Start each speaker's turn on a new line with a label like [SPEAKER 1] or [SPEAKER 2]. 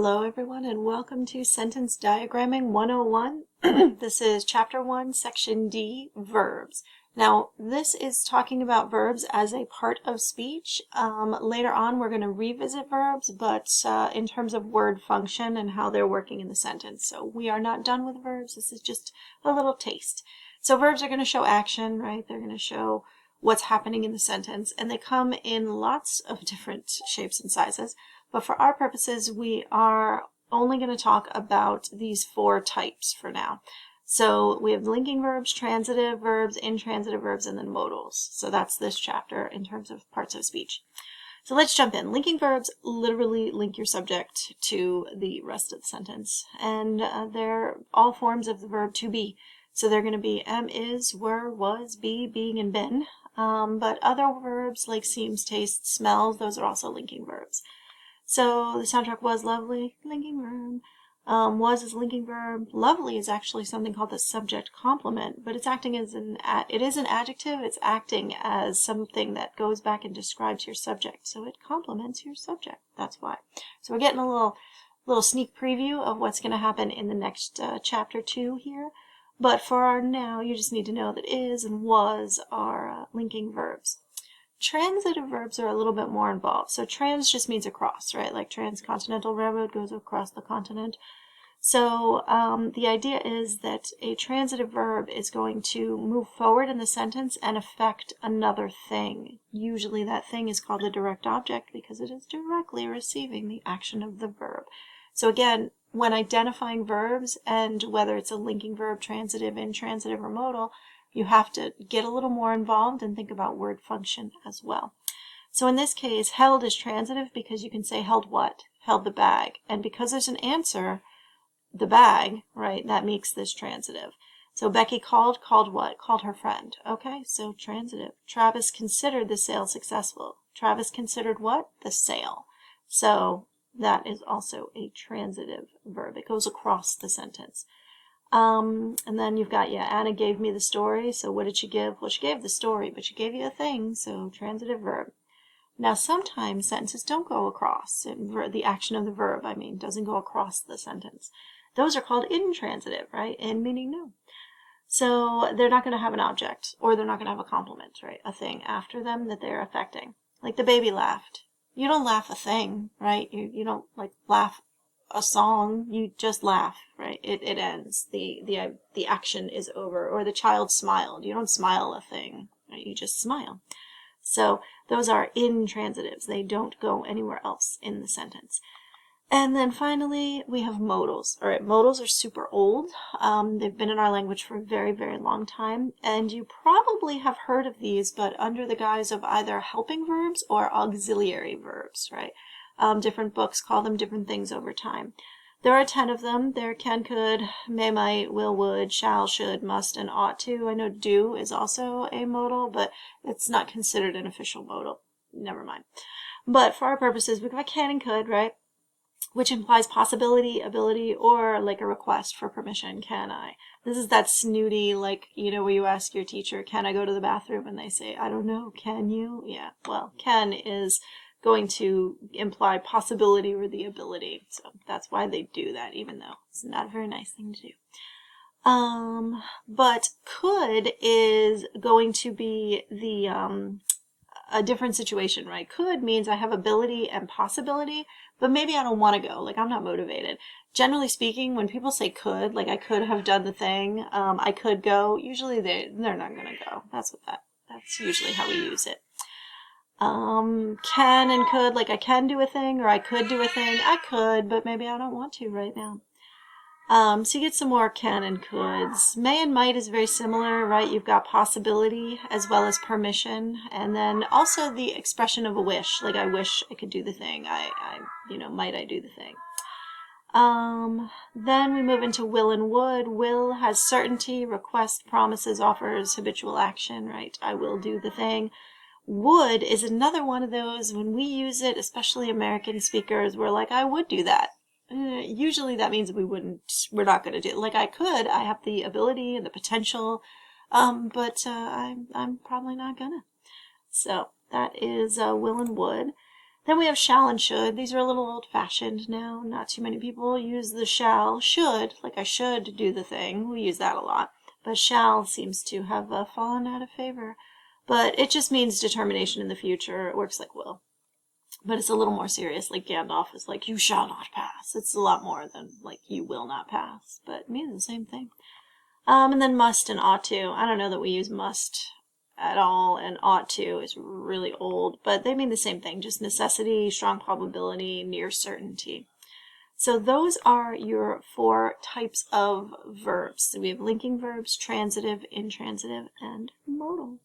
[SPEAKER 1] Hello everyone and welcome to Sentence Diagramming 101. This is Chapter 1, Section D, Verbs. Now this is talking about verbs as a part of speech. Later on we're going to revisit verbs, but in terms of word function and how they're working in the sentence. So we are not done with verbs, this is just a little taste. So verbs are going to show action, right? They're going to show what's happening in the sentence, and they come in lots of different shapes and sizes. But for our purposes, we are only going to talk about these four types for now. So we have linking verbs, transitive verbs, intransitive verbs, and then modals. So that's this chapter in terms of parts of speech. So let's jump in. Linking verbs literally link your subject to the rest of the sentence. And they're all forms of the verb to be. So they're going to be am, is, were, was, be, being, and been. But other verbs like seems, tastes, smells, those are also linking verbs. So the soundtrack was lovely, linking verb. Was is linking verb. Lovely is actually something called the subject complement, but it's acting as it is an adjective. It's acting as something that goes back and describes your subject, so it complements your subject. That's why. So we're getting a little sneak preview of what's going to happen in the next chapter 2 here. But for now, you just need to know that is and was are linking verbs. Transitive verbs are a little bit more involved. So trans just means across, right? Like transcontinental railroad goes across the continent. So the idea is that a transitive verb is going to move forward in the sentence and affect another thing. Usually that thing is called the direct object because it is directly receiving the action of the verb. So again, when identifying verbs and whether it's a linking verb, transitive, intransitive, or modal, you have to get a little more involved and think about word function as well. So in this case, held is transitive because you can say held what? Held the bag. And because there's an answer, the bag, right, that makes this transitive. So Becky called what? Called her friend. Okay, so transitive. Travis considered the sale successful. Travis considered what? The sale. So that is also a transitive verb. It goes across the sentence. And then you've got, Anna gave me the story. So what did she give? Well, she gave the story, but she gave you a thing. So transitive verb. Now, sometimes sentences don't go across. The action of the verb, doesn't go across the sentence. Those are called intransitive, right? In meaning no. So they're not going to have an object, or they're not going to have a complement, right? A thing after them that they're affecting. Like the baby laughed. You don't laugh a thing, right? You don't like laugh a song, you just laugh, right? It ends. The action is over. Or the child smiled. You don't smile a thing, right? You just smile. So those are intransitives. They don't go anywhere else in the sentence. And then finally, we have modals. All right, modals are super old. They've been in our language for a very, very long time. And you probably have heard of these, but under the guise of either helping verbs or auxiliary verbs, right? Different books call them different things over time. There are 10 of them. There can, could, may, might, will, would, shall, should, must, and ought to. I know do is also a modal, but it's not considered an official modal. Never mind. But for our purposes, we've got can and could, right? Which implies possibility, ability, or like a request for permission. Can I? This is that snooty, like, where you ask your teacher, can I go to the bathroom? And they say, I don't know, can you? Yeah, well, can is going to imply possibility or the ability. So that's why they do that, even though it's not a very nice thing to do. But could is going to be a different situation, right? Could means I have ability and possibility, but maybe I don't want to go. Like, I'm not motivated. Generally speaking, when people say could, like I could have done the thing, I could go, usually they're not going to go. That's usually how we use it. Can and could, like I can do a thing or I could do a thing. I could, but maybe I don't want to right now. So you get some more can and coulds. May and might is very similar, right? You've got possibility as well as permission, and then also the expression of a wish, like I wish I could do the thing. Might I do the thing? Then we move into will and would. Will has certainty, request, promises, offers, habitual action, right? I will do the thing. Would is another one of those, when we use it, especially American speakers, we're like, I would do that. Usually that means we're not going to do it. Like I could, I have the ability and the potential, but I'm probably not gonna. So that is will and would. Then we have shall and should. These are a little old-fashioned now. Not too many people use the shall. Should, like I should do the thing. We use that a lot. But shall seems to have fallen out of favor. But it just means determination in the future. It works like will. But it's a little more serious. Like Gandalf is like, you shall not pass. It's a lot more than like, you will not pass. But it means the same thing. And then must and ought to. I don't know that we use must at all, and ought to is really old, but they mean the same thing, just necessity, strong probability, near certainty. So those are your 4 types of verbs. So we have linking verbs, transitive, intransitive, and modal.